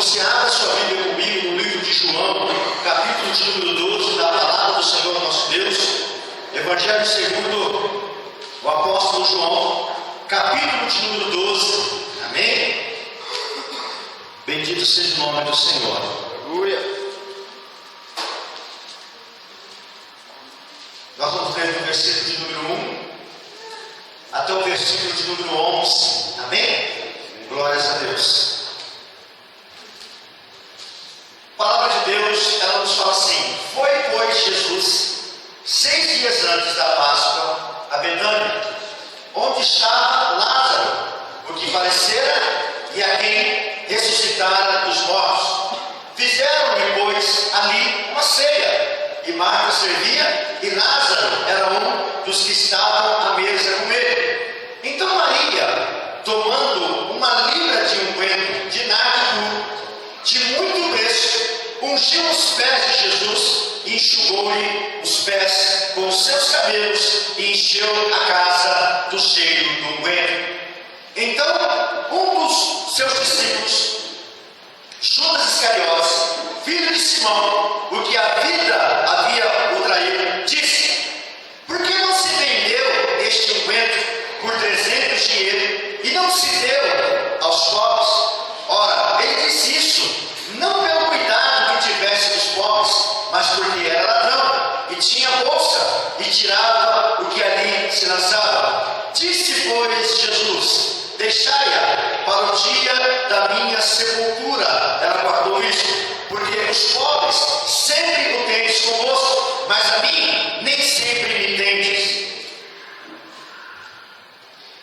você abra sua Bíblia comigo no livro de João, capítulo de número 12, da palavra do Senhor nosso Deus, Evangelho segundo o apóstolo João, capítulo de número 12, amém? Bendito seja o nome do Senhor. Aleluia. Nós vamos ler do versículo de número 1 até o versículo de número 11, amém? Glórias a Deus. A palavra de Deus, ela nos fala assim: foi, pois, Jesus 6 dias antes da Páscoa a Betânia, onde estava Lázaro, o que falecera e a quem ressuscitara dos mortos. Fizeram-lhe, pois, ali uma ceia, e Marta servia, e Lázaro era um dos que estavam à mesa com ele. Então Maria, tomando uma libra de unguento de nardo de muito preço, ungiu os pés de Jesus e enxugou-lhe os pés com os seus cabelos e encheu a casa do cheiro do unguento. Então um dos seus discípulos, Judas Iscariotes, filho de Simão, o que a vida havia o traído, disse: por que não se vendeu este unguento por 300 dinheiros e não se deu aos pobres? Ora, ele disse isso não pelo cuidado que tivesse dos pobres, mas porque era ladrão e tinha bolsa e tirava o que ali se lançava. Disse, pois, Jesus: deixai-a para o dia da minha sepultura. Ela guardou isso, porque os pobres sempre o tendes convosco, mas a mim nem sempre me tendes.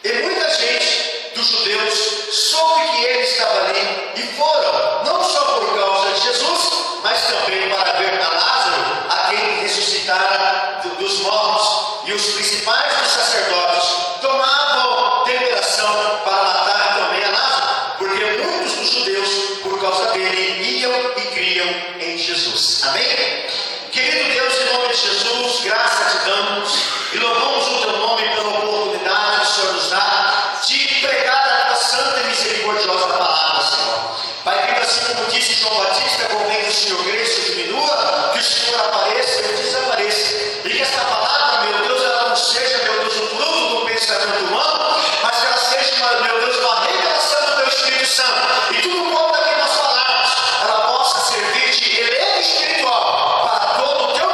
E muita gente dos judeus soube que ele estava ali e foram, não só por causa de Jesus, mas também para ver a Lázaro, a quem ressuscitara dos mortos. E os principais dos sacerdotes tomavam deliberação para matar também a Lázaro, porque muitos dos judeus, por causa dele, iam e criam em Jesus. Amém? Querido Deus, em nome de Jesus, graça te damos e louvamos o teu nome pela oportunidade que o Senhor nos dá de pregar a tua santa e misericordiosa palavra, Senhor. Pai querido, assim como disse João Batista, convém que o Senhor cresça e diminua, que o Senhor apareça e eu desapareça, e que esta palavra, meu Deus, ela não seja, meu Deus, o fruto do pensamento humano, mas que ela seja, meu Deus, uma revelação do teu Espírito Santo, e tudo quanto aqui nós falarmos, ela possa servir de elevo espiritual para todo o teu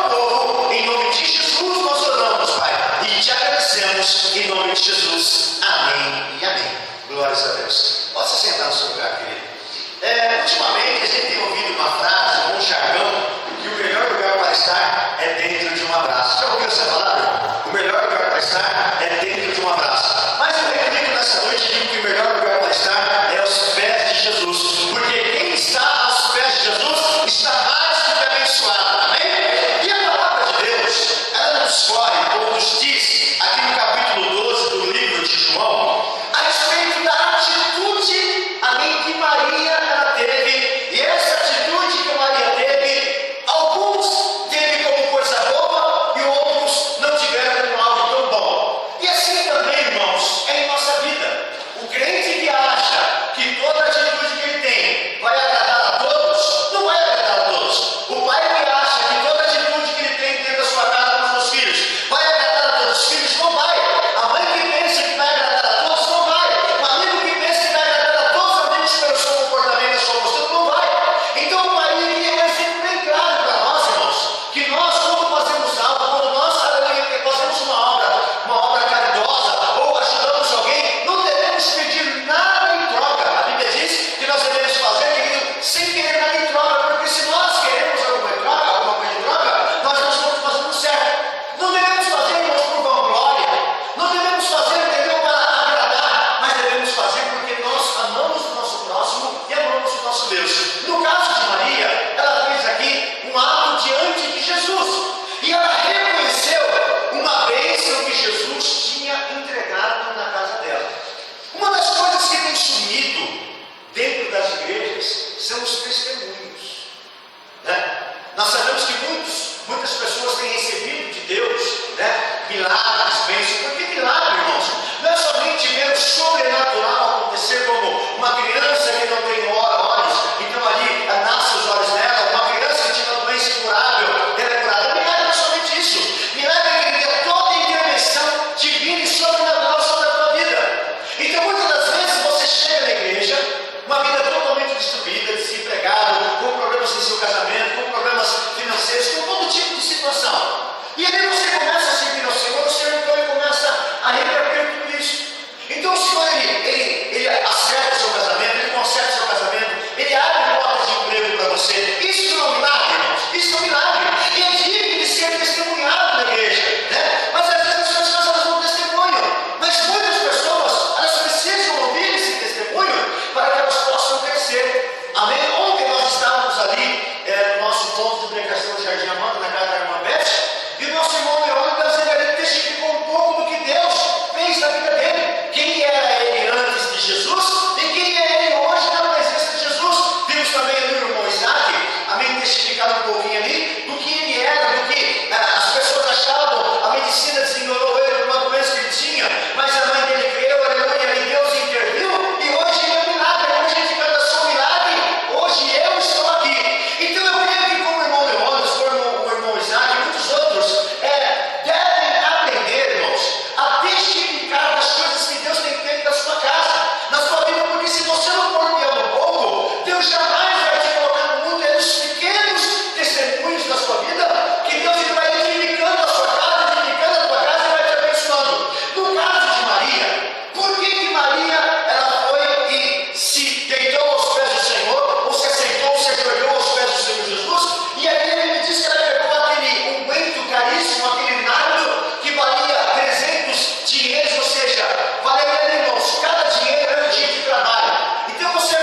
E aí você começa a servir ao Senhor, o Senhor então ele começa a reverter tudo isso. Então o Senhor ele acerta o seu casamento, ele conserta o seu casamento, ele abre portas de emprego para você. Isso não é um milagre, irmãos. Isso é um milagre. E é digno de ser testemunhado na igreja, né? Mas às vezes as pessoas elas não testemunham. Mas muitas pessoas elas precisam ouvir esse testemunho para que elas possam crescer. Amém? Ontem nós estávamos ali no nosso ponto de pregação do Jardim Amanda, na casa da irmã Beth, e o nosso irmão Leônidas ele testificou um pouco do que Deus fez na vida dele. Quem era ele antes de Jesus e quem é ele hoje na presença de Jesus. Vimos também ali o irmão Isaac, amém, testificar um pouquinho ali do que ele era, do que as pessoas achavam. A medicina desenganou ele por uma doença que ele tinha, mas a mãe dele creu, aleluia, e Deus interviu, e hoje ele é um milagre. Hoje a gente canta só um milagre, hoje eu estou aqui. Então eu creio que como o irmão Leônidas, como o irmão Isaac e muitos outros devem aprender, irmãos, a testificar das coisas que Deus tem feito na sua casa, na sua vida, porque se você não for fiel no pouco, Deus jamais vai te colocar no mundo. É nos pequenos testemunhos da sua vida que Deus ele vai edificando a sua casa, edificando a tua casa e vai te abençoando. No caso de Maria, por que Maria ela foi e se deitou aos pés do Senhor, ou se aceitou, se ajoelhou aos pés do Senhor Jesus? E aí ele me disse que ela pegou aquele unguento caríssimo, aquele nardo que valia 300 dinheiros, ou seja, valia, irmãos, cada dinheiro era um dia de trabalho. Então você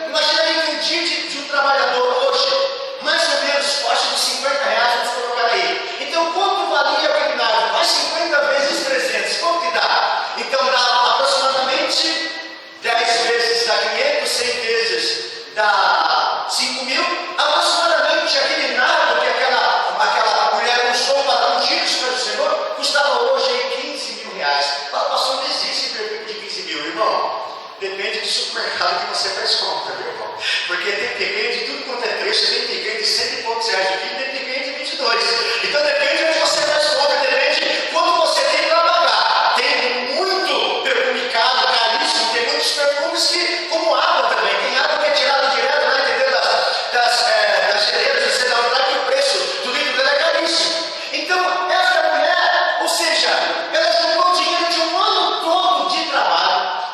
imagina aí que um dia de um trabalhador hoje, mais ou menos, acho que 50 reais, vamos colocar aí. Então quanto valia aquele nardo? Vai 50 vezes 300, quanto que dá? Então dá aproximadamente 10 vezes dá 500, 100 vezes dá 5 mil, aproximadamente aquele nardo que aquela mulher usou para dar um dia dos pés do Senhor, custava hoje aí 15 mil reais. Fala, pastor, não existe perfume de 15 mil, irmão. Depende do supermercado que você faz compra, meu irmão. Porque tem picanha de tudo quanto é preço, tem picanha de 100 e poucos reais de 20, tem picanha de 22. Então depende de onde você faz compra, depende de quanto você tem para pagar. Tem muito perfume caro, caríssimo, tem muitos perfumes que, como água também, tem água que é tirada direto, né, entendeu? Das geleiras, você dá vontade que o preço do litro dela é caríssimo. Então, essa mulher, ou seja, ela juntou dinheiro de um ano todo de trabalho,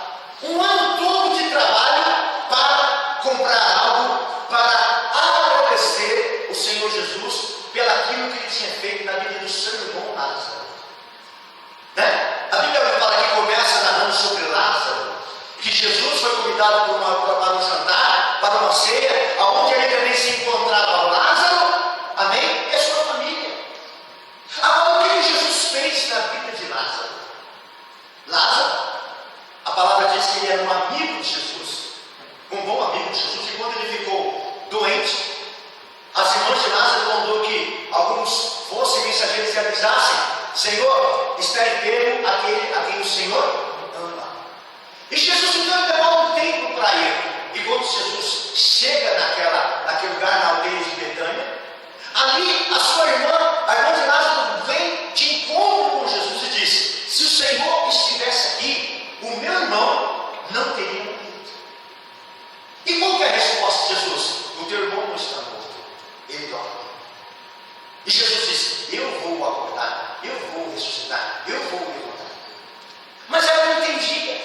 para comprar algo, para agradecer o Senhor Jesus pelaquilo que ele tinha feito na vida do seu irmão Lázaro. Né? A Bíblia fala que começa narrando sobre Lázaro, que Jesus foi convidado para um jantar, para uma ceia, aonde ele também se encontrava Lázaro, amém? E a sua família. Agora, o que Jesus fez na vida de Lázaro? Lázaro, a palavra diz que ele era um amigo de Jesus, um bom amigo de Jesus, e quando ele ficou doente, as irmãs de Lázaro mandou que alguns fossem mensageiros e avisassem: Senhor, está enfermo aquele a quem o Senhor ama. E Jesus então demora um tempo para ir. E quando Jesus chega naquele lugar, na aldeia de Betânia, ali a sua irmã, a irmã de Lázaro, vem de encontro com Jesus e diz: se o Senhor estivesse aqui, o meu irmão não teria morrido. E qual que é a resposta de Jesus? O teu irmão não está morto, ele dorme. E Jesus disse: eu vou acordar, eu vou ressuscitar, eu vou levantar. Mas ela não entendia.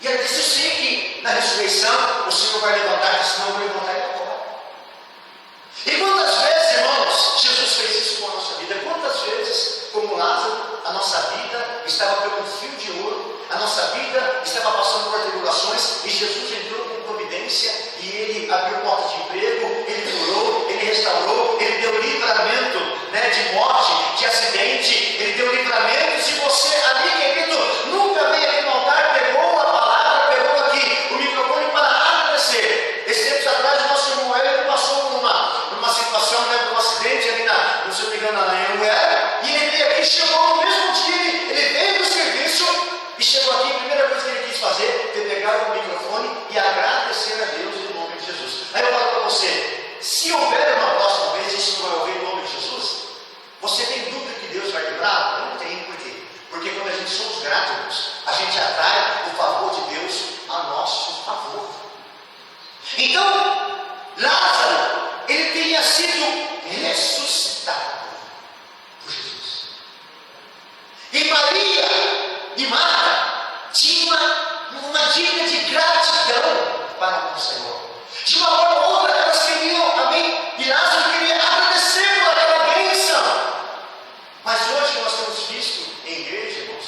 E ela disse: eu sei que na ressurreição o Senhor vai levantar, senão eu vou levantar ele agora. E quantas vezes, irmãos, Jesus fez isso com a nossa vida? Quantas vezes, como Lázaro, a nossa vida estava pelo um fio de ouro, a nossa vida estava passando por tribulações, e Jesus entrou com providência, e ele abriu porta de emprego, ele curou, ele restaurou, ele deu livre para com o Senhor. De uma forma ou outra, elas queriam, amém? E Lázaro queria agradecer por aquela bênção. Mas hoje nós temos visto em igreja, irmãos,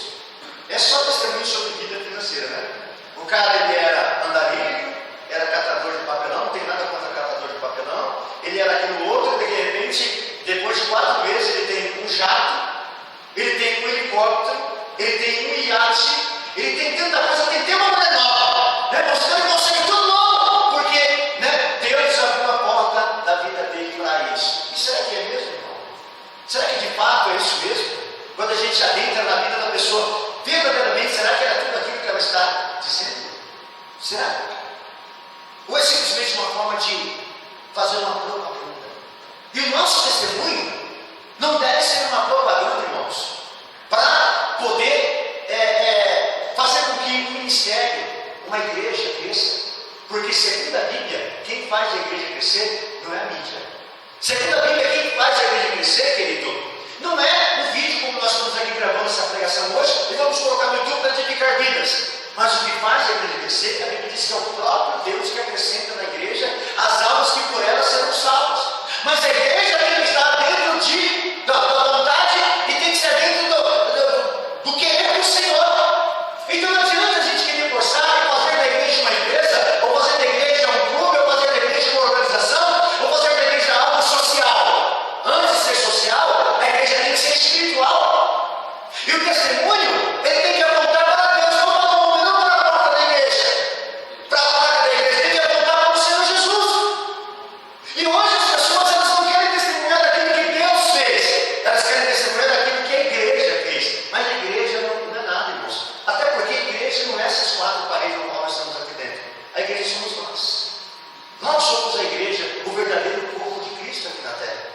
é só testemunho sobre vida financeira, né? O cara, ele era andarilho, era catador de papelão, não tem nada contra catador de papelão. Ele era aquilo outro, e de repente, depois de 4 meses, ele tem um jato, ele tem um helicóptero, ele tem um iate, ele tem tanta coisa, tem uma mulher nova, né? Você consegue tudo novo, porque, né, Deus abriu a porta da vida dele para isso. E será que é mesmo, irmão? Será que de fato é isso mesmo? Quando a gente adentra na vida da pessoa, verdadeiramente, será que era tudo aquilo que ela está dizendo? Será? Ou é simplesmente uma forma de fazer uma propaganda? E o nosso testemunho não deve ser uma propaganda, irmãos, para poder fazer com que o ministério, uma igreja cresça. Porque segundo a Bíblia, quem faz a igreja crescer não é a mídia. Segundo a Bíblia, quem faz a igreja crescer, querido, não é o vídeo como nós estamos aqui gravando essa pregação hoje e vamos colocar no YouTube para edificar vidas. Mas o que faz a igreja crescer, a Bíblia diz que é o próprio Deus que acrescenta na igreja as almas que por ela serão salvas. Mas a igreja tem que estar dentro da vontade e tem que estar dentro do querer do Senhor. Então não adianta a gente querer forçar e fazer da igreja uma empresa, ou fazer da igreja um clube, ou fazer da igreja uma organização, ou fazer da igreja algo social. Antes de ser social, a igreja tem que ser espiritual. E o testemunho, ele tem que apontar para Deus, não para o homem, não para a porta da igreja. Para a placa da igreja, tem que apontar para o Senhor Jesus. E hoje as pessoas, elas não querem testemunhar daquilo que Deus fez, elas querem testemunhar daquilo que a igreja fez. Mas a igreja não é nada, irmãos. Até porque a igreja não é essas 4 paredes no qual nós estamos aqui dentro. A igreja somos nós. Nós somos a igreja, o verdadeiro corpo de Cristo aqui na terra.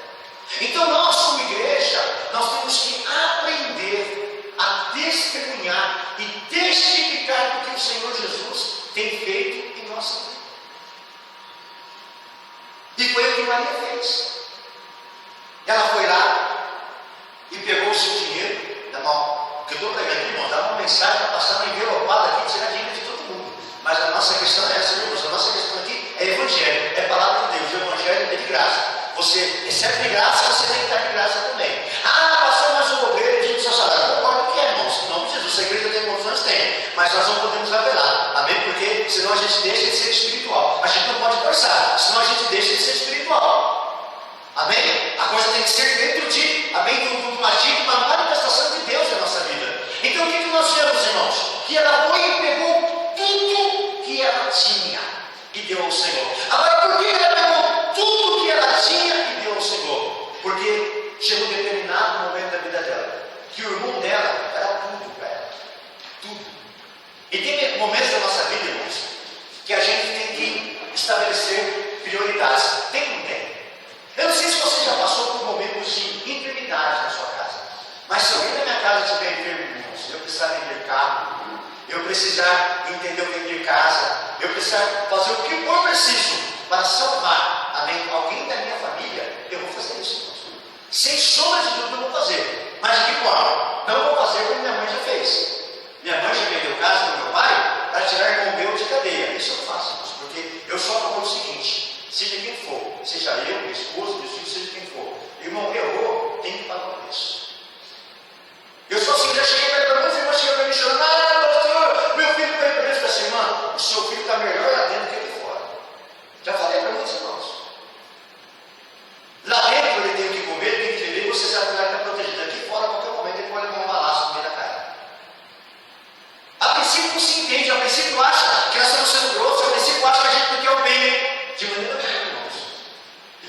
Então nós, como igreja, nós temos que aprender a testemunhar e testificar do que o Senhor Jesus tem feito em nossa vida. E foi o que Maria fez. Ela foi lá e pegou o seu dinheiro, que eu estou pregando aqui, irmão, dá uma mensagem para passar uma envelopada aqui e tirar dinheiro de todo mundo. Mas a nossa questão é essa, irmãos. A nossa questão aqui é evangelho, é palavra de Deus. O evangelho é de graça. Você recebe de graça, você tem que dar de graça também. Ah, pastor, mas o obreiro é de seu salário. Concordo que é, irmãos. Em nome de Jesus, se a igreja tem condições, tem. Mas nós não podemos revelar. Amém? Porque senão a gente deixa de ser espiritual. A gente não pode forçar, senão a gente deixa de ser espiritual. Amém? A coisa tem que ser dentro de, amém, de uma agir, uma manifestação de Deus na nossa vida. Então o que nós vemos, irmãos? Que ela foi e pegou tudo que ela tinha e deu ao Senhor. Agora, por que ela pegou tudo que ela tinha e deu ao Senhor? Porque chegou um determinado momento da vida dela, que o irmão dela era tudo para ela. Tudo. E tem momentos da nossa vida, irmãos, que a gente tem que estabelecer prioridades. Tem ou não tem? Eu não sei se você já passou por momentos de enfermidade na sua casa. Mas se alguém na minha casa estiver enfermo, irmãos, eu precisar vender carro, eu precisar entender o vender casa, eu precisar fazer o que for preciso para salvar, amém, alguém da minha família, eu vou fazer isso, irmãos. Sem sombra de dúvida eu vou fazer. Mas de que forma? Não vou fazer como minha mãe já fez. Minha mãe já vendeu casa do meu pai para tirar irmão meu de cadeia. Isso eu faço, irmãos, porque eu só falo o seguinte: seja quem for, seja eu, minha esposa, meus filhos, seja quem for, irmão, errou, tem que pagar o preço. Eu só assim, já cheguei para irmãos, irmãos chegam para mim chorando: pastor, meu filho está preso. Eu falei: irmã, o seu filho está melhor lá dentro que aqui fora. Já falei para muitos irmãos. Lá dentro ele tem o que comer, ele tem que viver, e você sabe que ele está protegido. Aqui fora, a qualquer momento, ele pode levar um balaço no meio da cara. A princípio não se entende, a princípio acha que nós estamos sendo grossos, a princípio acha que a gente não quer o bem. De maneira nenhuma, irmãos.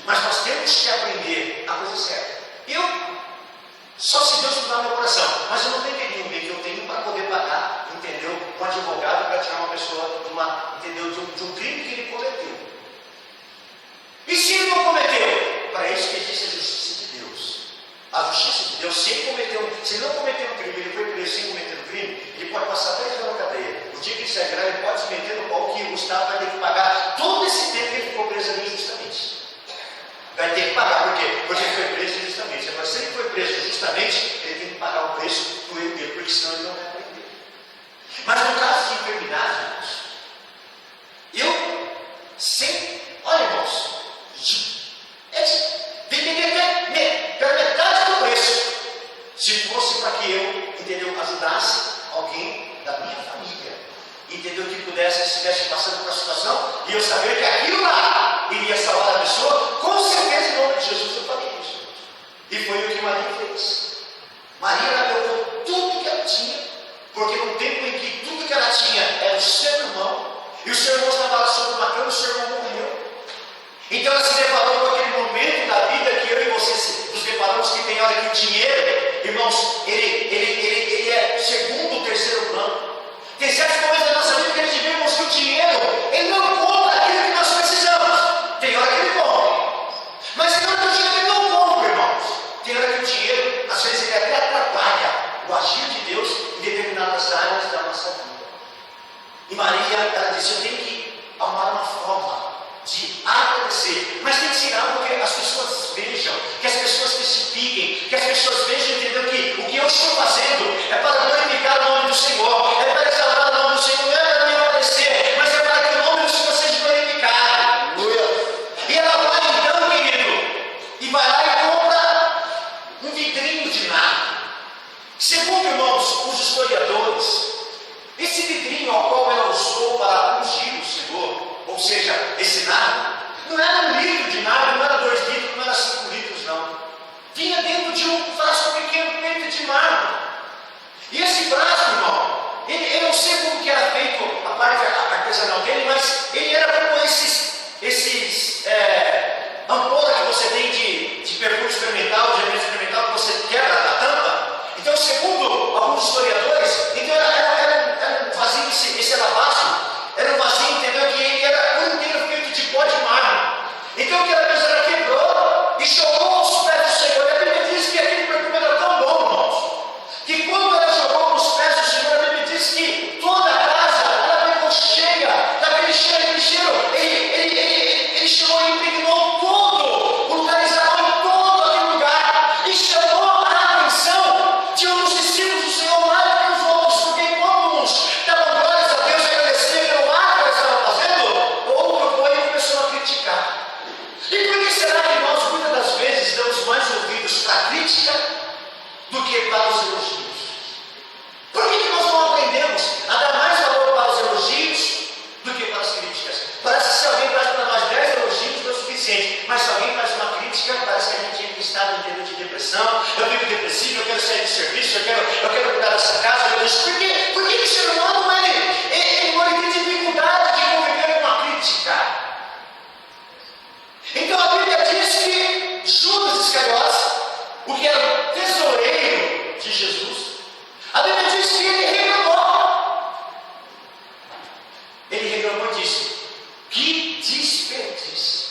Mas nós temos que aprender a coisa certa. Só se Deus mudar meu coração, mas eu não venderia o bem que eu tenho para poder pagar, entendeu? Um advogado para tirar uma pessoa de um crime que ele cometeu. E se ele não cometeu? Para isso que existe a justiça de Deus. A justiça de Deus, se ele não cometeu um crime, ele foi preso sem cometer um crime, ele pode passar 10 anos na cadeia. O dia que ele se agrar, ele pode se meter no pau que o Estado vai ter que pagar todo esse tempo que ele ficou preso ali injustamente. Vai ter que pagar, por quê? Porque ele foi preso injustamente. Agora, se ele foi preso injustamente, ele tem que pagar o preço do erro dele, porque senão ele não vai aprender. Mas no caso de enfermidade, irmãos, eu entendeu? Que pudesse, se estivesse passando por uma situação, e eu saber que aquilo lá iria salvar a pessoa, com certeza em nome de Jesus eu faria isso. E foi o que Maria fez. Maria, ela levou tudo que ela tinha, porque no tempo em que tudo que ela tinha era o seu irmão, e o seu irmão estava sobre uma cama, o seu irmão morreu. Então ela se deparou com aquele momento da vida que eu e você nos deparamos, que tem hora que o dinheiro, irmãos, ele é segundo ou terceiro plano. Tem certos momentos da nossa vida que a gente vê, irmãos, que o dinheiro, ele não compra aquilo que nós precisamos. Tem hora que ele compra, mas tem hora que o dinheiro ele não compra, irmãos. Tem hora que o dinheiro, às vezes, ele até atrapalha o agir de Deus em determinadas áreas da nossa vida. E Maria, ela disse, eu tenho que arrumar uma forma de agradecer, mas tem que ser algo que as pessoas vejam, que as pessoas testifiquem, que as pessoas vejam, entendeu, que o que eu estou fazendo é para glorificar o nome do Senhor, é para exaltar o nome do Senhor, não é para me agradecer, mas é para que o nome do Senhor seja glorificado. E ela vai então, querido, e vai lá e compra um vidrinho de nardo. Segundo, irmãos, os historiadores, esse vidrinho ao qual ela usou para ungir o Senhor, ou seja, esse nardo, não era 1 litro de nardo, não era 2 litros, não era 5 litros, não. Vinha dentro de um frasco pequeno, feito de mármore. E esse frasco, irmão, eu não sei como que era feito a parte artesanal dele, mas ele era como esses ampola que você tem de perfume experimental, de remédio experimental, que você quebra a tampa. Então, segundo alguns historiadores, então era um vasinho, esse alabastro, era um vasinho, entendeu? Que ele era por inteiro feito de pó de mármore. Então o que ela fez? Ela quebrou e jogou aos pés do Senhor. E a Bíblia diz que aquele perfume era tão bom, irmãos, que quando ela jogou aos pés do Senhor, a Bíblia diz que toda a casa, ela ficou cheia daquele cheiro, ele chegou e impregnou todo o lugar, exalou em todo aquele lugar, e chamou a atenção de um dos discípulos do Senhor mais que os outros, porque quando uns davam glórias a Deus e agradeciam pelo ato que ela estava fazendo, outro foi e começou a criticar. E por que será que nós, muitas das vezes, damos mais ouvidos para a crítica do que para os elogios? Por que nós não aprendemos a dar mais valor para os elogios do que para as críticas? Parece que se alguém faz para nós 10 elogios não é o suficiente, mas se alguém faz uma crítica, parece que a gente está no período de depressão. Eu fico depressivo, eu quero sair do serviço, eu quero cuidar dessa casa, eu quero isso. Por que o ser humano ele tem dificuldade de conviver com a crítica? Então a Bíblia diz que Judas Iscariotes, o que era o tesoureiro de Jesus, a Bíblia diz que ele reclamou. Ele reclamou e disse: que desperdício!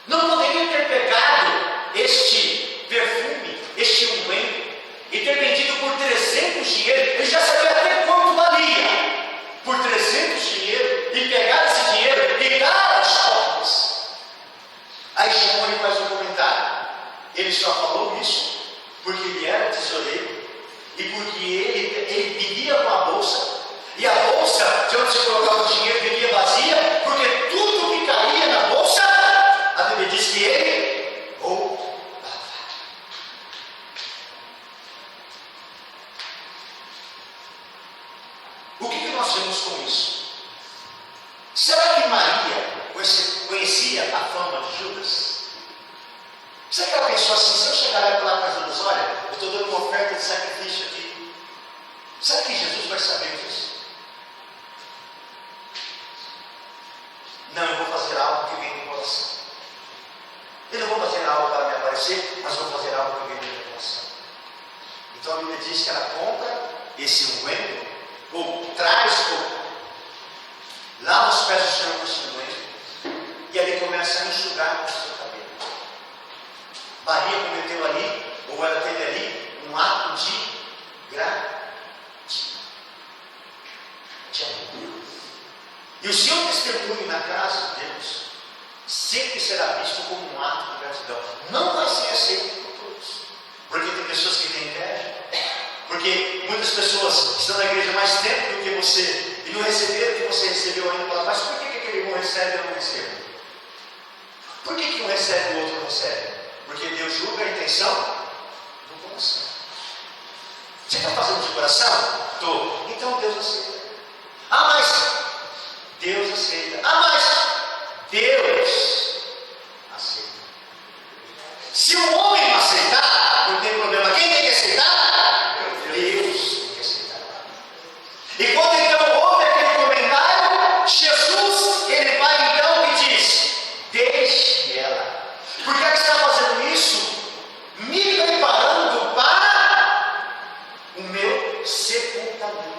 Não poderia ter pegado este perfume, este unguento, e ter vendido por 300 dinheiro. Ele já sabia até quanto valia. Por 300 dinheiro, e pegar esse dinheiro e dar aos pobres. Aí Simone faz um comentário. Ele só falou isso porque ele era tesoureiro e porque ele vivia com a bolsa. E a bolsa, de onde você colocava o dinheiro, vivia vazia, porque tudo que caía na bolsa, a Bíblia diz que ele roubava. O que nós vemos com isso? Será que Maria conhecia a fama de Judas? Será que ela pensou assim, se eu chegar lá e falar para Judas, olha, eu estou dando uma oferta de sacrifício aqui, será que Jesus vai saber disso? Não, eu vou fazer algo que vem do coração. Eu não vou fazer algo para me aparecer, mas vou fazer algo que vem do meu coração. Então a Bíblia diz que ela compra esse unguento, ou traz, lava os pés do Senhor com esse unguento, e ali começa a enxugar o seu cabelo. Maria cometeu ali, ou ela teve ali, um ato de gratidão, de amor. E o seu testemunho na casa de Deus sempre será visto como um ato de gratidão. Não vai ser aceito por todos, porque tem pessoas que têm inveja, porque muitas pessoas estão na igreja mais tempo do que você e não receberam o que você recebeu ainda. Mas por que aquele irmão recebe e eu não recebo? Por que um recebe e o outro não recebe? Porque Deus julga a intenção do coração. Você está fazendo de coração? Estou. então Deus aceita. Ah, mas Deus aceita. Ah, mas Deus aceita. Se o homem não aceitar, não tem problema. Quem tem que aceitar? Deus tem que aceitar. E quando então houve aquele comentário, Jesus, ele vai então e diz: deixe ela. Por que ela está fazendo isso? Me preparando para o meu sepultamento.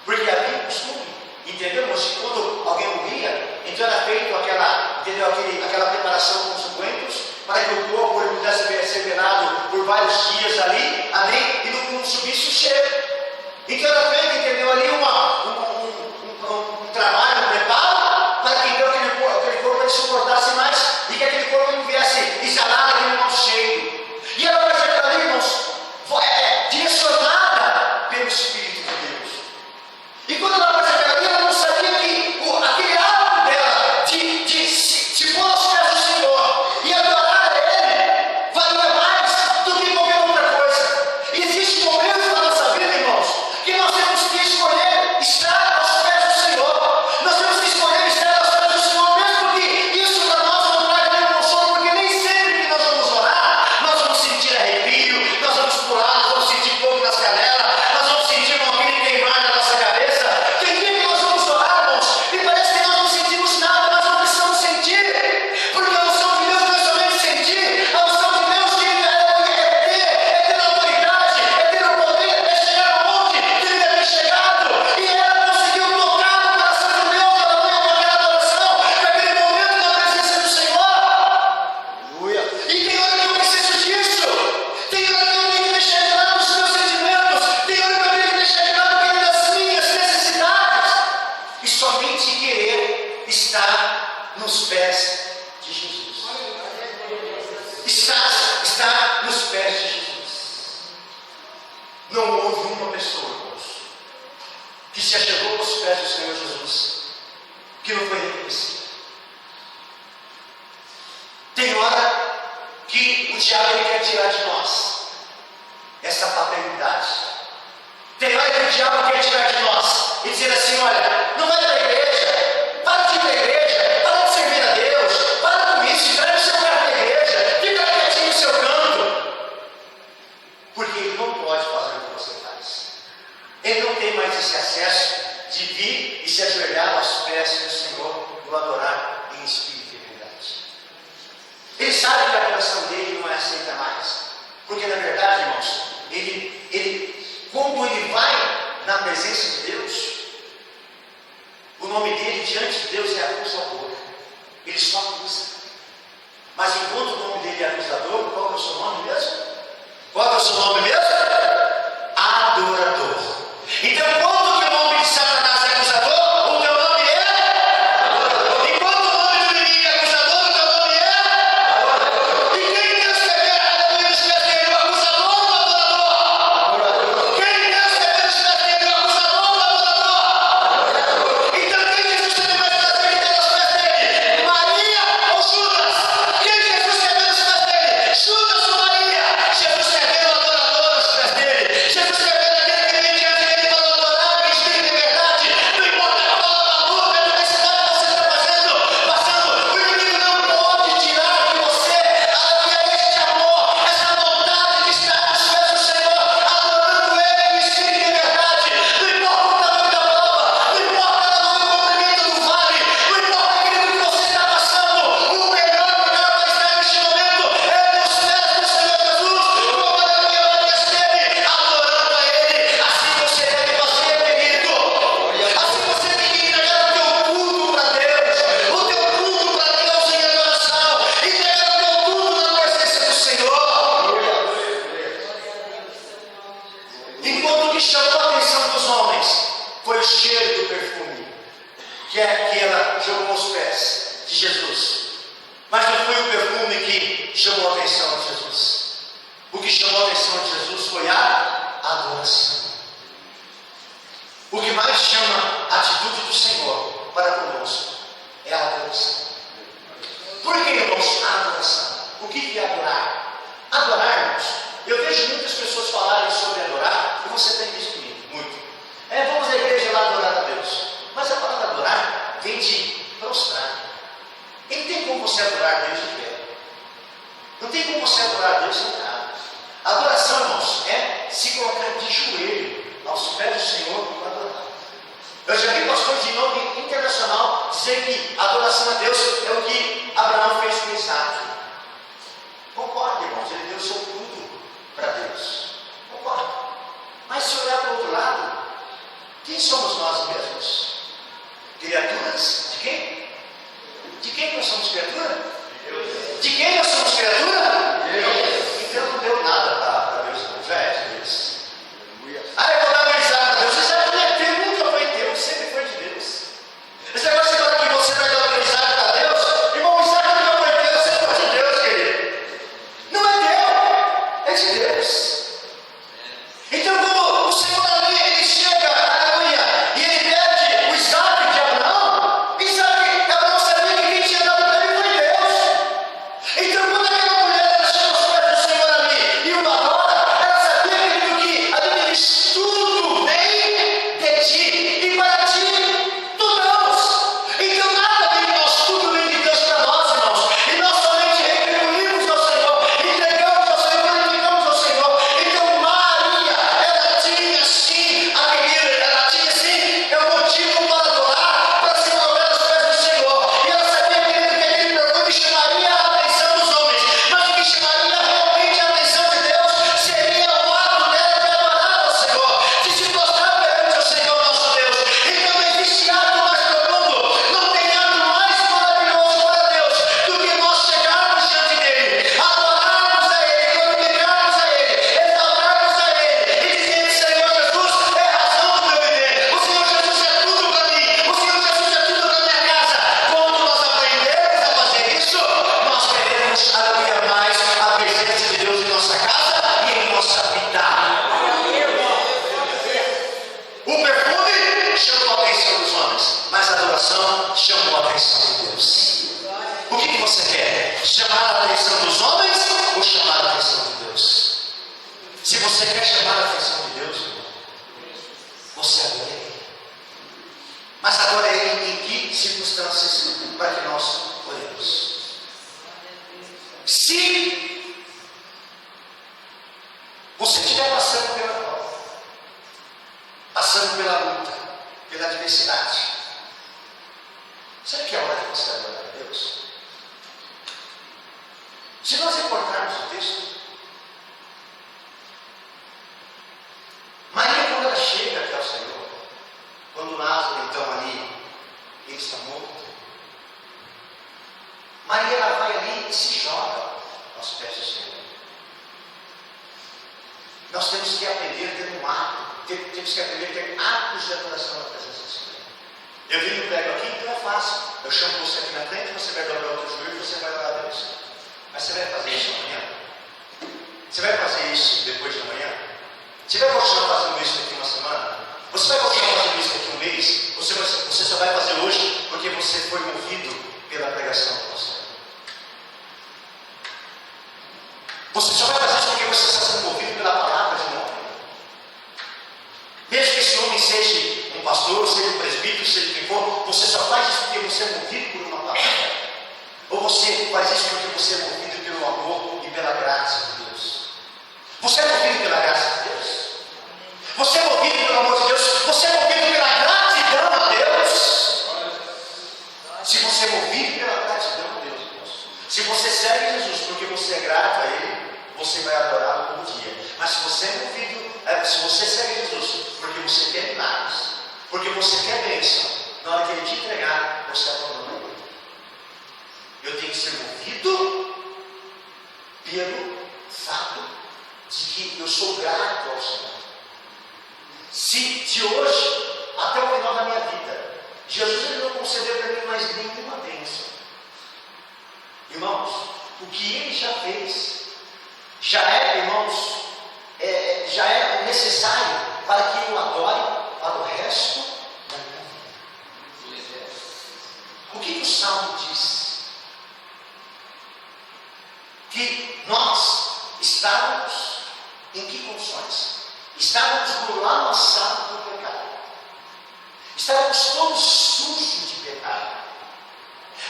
Porque havia costume, entendeu, irmãos? Quando alguém morria, então era feito aquela preparação com os ungüentos, para que o corpo ele pudesse ser velado por vários dias ali, amém? E não subisse o cheiro. Então era feito, entendeu, ali um trabalho, um preparo, para que então aquele corpo ele suportasse mais, e que aquele corpo não viesse exalar aquele mau cheiro. E ela vai ser ali, irmãos, direcionada pelo Espírito de Deus. E quando ela vai ser ali, ela não sabia que aquele ato dela de se pôr aos pés do Senhor e adorar a Ele valia mais do que qualquer outra coisa. E existe momentos na nossa vida, irmãos, que nós temos que escolher estar aos pés do Senhor. Nós temos que escolher estar aos pés do Senhor, mesmo que isso para nós não traga nenhum consolo, porque nem sempre que nós vamos orar, nós vamos sentir arrepio, nós vamos pular, nós vamos sentir fogo nas canelas, nós vamos sentir uma vida queimar na nossa cabeça. Tem dia que nós vamos orar, irmãos, e parece que nós não sentimos nada, mas não precisamos sentir, porque a unção de Deus não é somente sentir, a unção de Deus que é ter autoridade, é ter o poder, é chegar aonde Ele deve ter chegado. E ela conseguiu tocar no coração de Deus, ela foi com aquela adoração, naquele momento na presença do Senhor. Aleluia. E tem hora que eu preciso disso, tem hora que eu tenho que deixar de lado os meus sentimentos, tem hora que eu tenho que deixar de lado das minhas necessidades, e somente querer estar nos pés de Jesus. Estar nos pés de Jesus. Não houve uma pessoa, irmãos, que se achegou aos pés do Senhor Jesus que não foi reconhecida. Tem hora que o diabo quer tirar de nós essa paternidade. Tem hora que o diabo quer tirar de nós e dizer assim: olha, não vai para a igreja, para de ir para a igreja, para de servir a Deus, para com isso, traz o seu carro para a igreja, fica quietinho no seu canto. Porque ele não pode fazer o que você faz. Ele não tem mais esse acesso de vir e se ajoelhar aos pés do Senhor e o adorar em espírito e verdade. Ele sabe que a adoração dele não é aceita mais. Porque na verdade, irmãos, quando ele vai na presença de Deus, o nome dele diante de Deus é acusador. Ele só acusa. Mas enquanto o nome dele é acusador, qual é o seu nome mesmo? Qual é o seu nome mesmo? Adorador. Então, quando que o nome de Satanás é acusador, o teu nome é? Enquanto o nome do inimigo é acusador, o teu nome é? E quem Deus quer ver aleluia nos pés dele, o acusador ou o adorador? Quem Deus quer ver nos pés dele, o acusador ou o adorador? Então, quem Jesus tem mais prazer em ter aos pés dele? Maria ou Judas? Quem Jesus quer ver nos pés dele? Judas ou Maria? Jesus quer ver o adorador aos pés dele. Jesus quer ver aquele que vem diante dele para adorar em espírito e verdade. Não importa qual a luta, a adversidade que você está passando, o inimigo não pode tirar de você, aleluia, este amor, essa vontade de estar nos pés do Senhor, adorando Ele em espírito e verdade. Não importa o tamanho da prova, não importa o tamanho do comprimento do vale, não importa aquilo que você está passando, o melhor lugar para estar neste momento é nos pés do Senhor Jesus, como aleluia, Maria esteve, adorando a Ele. Assim você deve fazer, querido. Assim você tem que entregar o teu tudo para Deus, o teu tudo para Deus em adoração, entregar o teu tudo na presença do Senhor. Enquanto o que chamou a atenção dos homens foi o cheiro do perfume que ela jogou aos pés de Jesus, mas não foi o perfume que chamou a atenção de Jesus. O que chamou a atenção de Jesus foi a adoração. O que mais chama a atitude do Senhor para conosco é a adoração. Por que, irmãos, a adoração? O que é adorar? Adorar, irmãos, eu vejo muitas pessoas falarem sobre adorar, e você tem visto muito. Não tem como você adorar a Deus sem nada. Adoração, irmãos, é se colocar de joelho aos pés do Senhor e adorar. Eu já vi pastores de nome internacional dizer que a adoração a Deus é o que Abraão fez com Isaac. Concordo, irmãos, ele deu seu tudo para Deus. Concordo. Mas se olhar para o outro lado, quem somos nós mesmos? Criaturas? De quem? De quem nós somos criatura? De quem nós somos criatura? Então não deu nada para Deus, não. Já é de Deus. Ah, eu vou dar uma risada para Deus. Isaac não é teu, nunca foi teu, sempre foi de Deus. Esse negócio agora que você vai dar uma risada para Deus, irmão, Isaac nunca foi teu, sempre foi de Deus, querido. Não é teu, é de Deus. Então, como o Senhor ali, ele chega, aleluia, e ele pede o Isaac de Abraão, Abraão sabia que quem tinha dado para ele foi Deus. Então, quando aquela mulher ela chega aos pés do Senhor ali e o adora, ela sabia, querido, que a Bíblia diz: tudo vem de ti e para ti tu damos. Então, nada vem de nós, tudo vem de Deus para nós, irmãos. E nós somente retribuímos ao Senhor, entregamos ao Senhor, glorificamos ao Senhor. Então, Maria, ela tinha sim, ela tinha sim o motivo para adorar, para se colocar aos pés do Senhor. E ela sabia, querido, que aquele perfume chamaria a atenção dos homens, mas o que chamaria realmente a atenção de Deus seria o ato dela de adorar ao Senhor, de se prostrar perante o Senhor nosso Deus. Então não existe ato mais profundo, não tem ato mais maravilhoso para Deus do que nós chegarmos diante dele, adorarmos a ele, glorificarmos a ele, exaltarmos a ele e dizer: Senhor Jesus é a razão do meu viver, o Senhor Jesus é tudo para mim, o Senhor Jesus é tudo para minha casa. Quando nós aprendemos a fazer isso, nós teremos, aleluia, mais a presença de Deus em nossa casa e em nossa vida. O perfume chamou a atenção dos homens, mas a adoração chamou a atenção de Deus. O que você quer? Chamar a atenção dos homens ou chamar a atenção de Deus? Se você quer chamar a atenção de Deus, irmão, você adora Ele. Mas adora Ele em que circunstâncias para que nós oremos? Se você estiver passando pela prova, passando pela luta, pela adversidade, sabe que é a hora de você adorar a Deus? Se nós recordarmos o texto, Maria, quando ela chega até o Senhor, quando Lázaro, então ali, ele está morto, Maria, ela vai ali e se joga aos pés do Senhor. Nós temos que aprender a ter um ato, temos que aprender a ter atos de adoração na presença do Senhor. Eu vim e prego aqui, então é fácil. Eu chamo você aqui na frente, você vai dobrar o teu joelho e você vai orar a Deus. Mas você vai fazer isso amanhã? Você vai fazer isso depois de amanhã? Você vai continuar fazendo isso daqui uma semana? Você vai continuar fazendo isso daqui um mês? Você só vai fazer hoje porque você foi movido pela pregação do pastor. Você só vai fazer isso porque você está sendo movido pela palavra de um homem. Mesmo que esse homem seja um pastor, seja um presbítero, seja quem for, você só faz isso porque você é movido por uma palavra. Ou você faz isso porque você é movido pelo amor e pela graça de Deus. Você é movido pela graça de Deus? Você é movido pelo amor de Deus? Você é movido pela gratidão a Deus? Se você é movido pela gratidão a Deus, irmãos, se você segue Jesus porque você é grato a Ele, você vai adorá-lo todo dia. Mas se você é movido, se você segue Jesus porque você quer milagres, porque você quer bênção, na hora que Ele te entregar, você abandona Ele. Eu tenho que ser movido pelo fato de que eu sou grato ao Senhor. Se hoje, até o final da minha vida, Jesus ele não concedeu para mim mais nenhuma bênção, irmãos, o que Ele já fez, já é, irmãos, já é necessário para que eu adore para o resto da minha vida. O que o Salmo diz? Que nós estávamos em que condições? Estávamos no lamaçal do pecado. Estávamos todos sujos de pecado.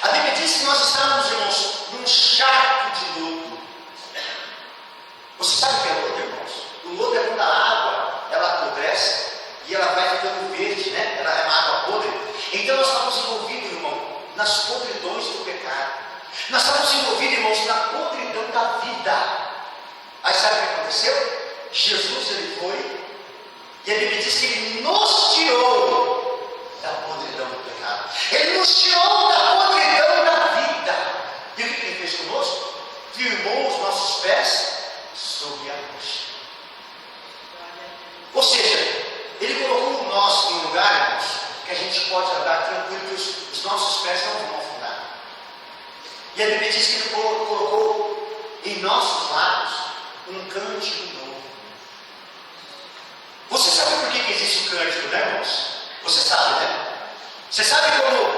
A Bíblia diz que nós estávamos, irmãos, num charco de lodo. nas podridões do pecado. Nós estávamos envolvidos, irmãos, na podridão da vida. Aí sabe o que aconteceu? Jesus, ele foi, e a Bíblia diz que ele nos tirou da podridão do pecado. Ele nos tirou da podridão da vida. E o que ele fez conosco? Firmou os nossos pés sobre a rocha. Ou seja, ele colocou nós em um lugar, irmãos, que a gente pode andar tranquilo, que os nossos pés não vão afundar. E a Bíblia diz que ele colocou em nossos lábios um cântico novo. Você sabe por que existe um cântico, né, irmãos? Você sabe, né? Você sabe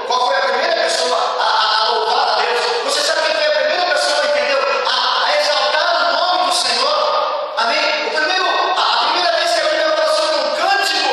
qual foi a primeira pessoa a louvar a Deus? Você sabe quem foi a primeira pessoa, entendeu? A exaltar o nome do Senhor? Amém? A primeira vez que a Bíblia fala sobre um cântico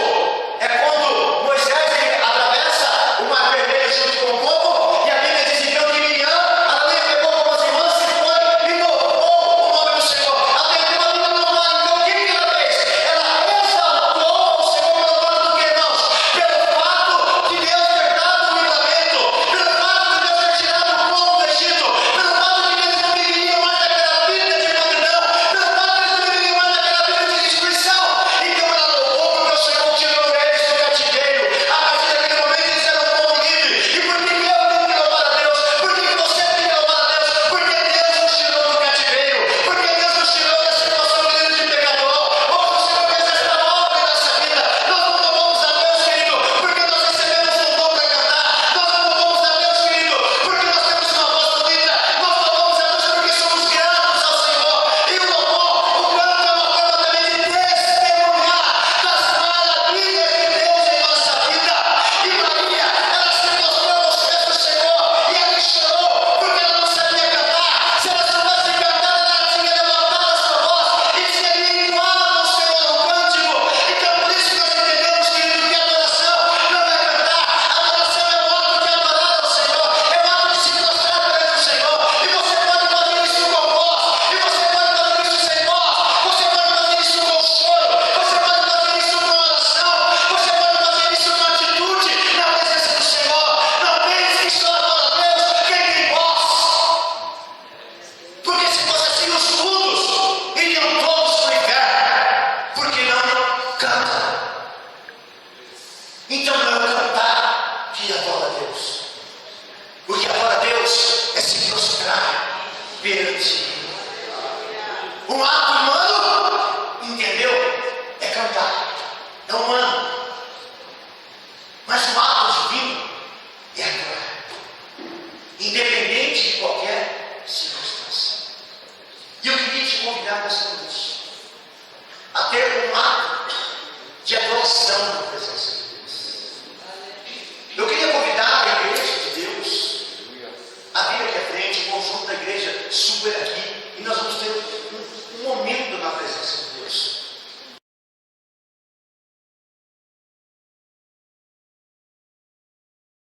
é quando Moisés ele atravessa o mar vermelho junto com o povo, e a Bíblia diz então que Miriam, ela pegou algumas irmãs e foi e louvou o nome do Senhor. Até então a Bíblia não fala, então o que ela fez? Ela exaltou o Senhor pelo fato do que, irmãos? Pelo fato de Deus ter dado o livramento, pelo fato de Deus ter tirado o povo do Egito, pelo fato de que eles não viviam mais daquela vida de podridão, pelo fato de eles não viviam mais daquela vida de destruição. Então ela louvou porque o Senhor tirou eles do cativeiro. A partir daquele momento eles eram um povo livre. E por que eu tenho que louvar a Deus? Por que você tem que louvar a Deus? Porque Deus nos tirou do cativeiro, porque Deus nos tirou da situação de pecador. Hoje o Senhor fez esta obra em nossa vida. Nós não louvamos a Deus, querido, porque nós recebemos um dom para cantar. Nós não louvamos a Deus, querido, porque nós temos uma voz bonita. Nós louvamos a Deus porque somos gratos ao Senhor. E o louvor, o canto é uma forma também de testemunhar das maravilhas de Deus em nossa vida. E Maria, ela se mostrou aos pés do Senhor e ela chorou porque ela não sabia cantar. Se ela soubesse cantar, ela tinha levantado a sua voz e teria entoado ao Senhor um cântico. Então por isso nós entendemos, querido, que adoração não é cantar. Adoração é o ato de adorar ao Senhor, é o ato de se prostrar perante o Senhor. E você pode fazer isso com voz, e você pode fazer isso sem voz, você pode fazer isso com choro, você pode fazer isso com oração, você pode fazer isso com atitude na presença do Senhor. Não pense que só adora a Deus quem tem voz, porque se fosse assim os mundos iriam todos para o inferno, porque não canta. Então não é cantar que adora a Deus. O que adora a Deus é se prostrar perante Ele. Um ato humano, entendeu? É cantar. É humano. Mas um ato divino é adorar. Independente de qualquer circunstância. E eu queria te convidar nessa noite a ter um ato de adoração na presença de Deus. Eu queria convidar a igreja de Deus a vir aqui à frente, o conjunto da igreja super aqui, e nós vamos ter um momento na presença de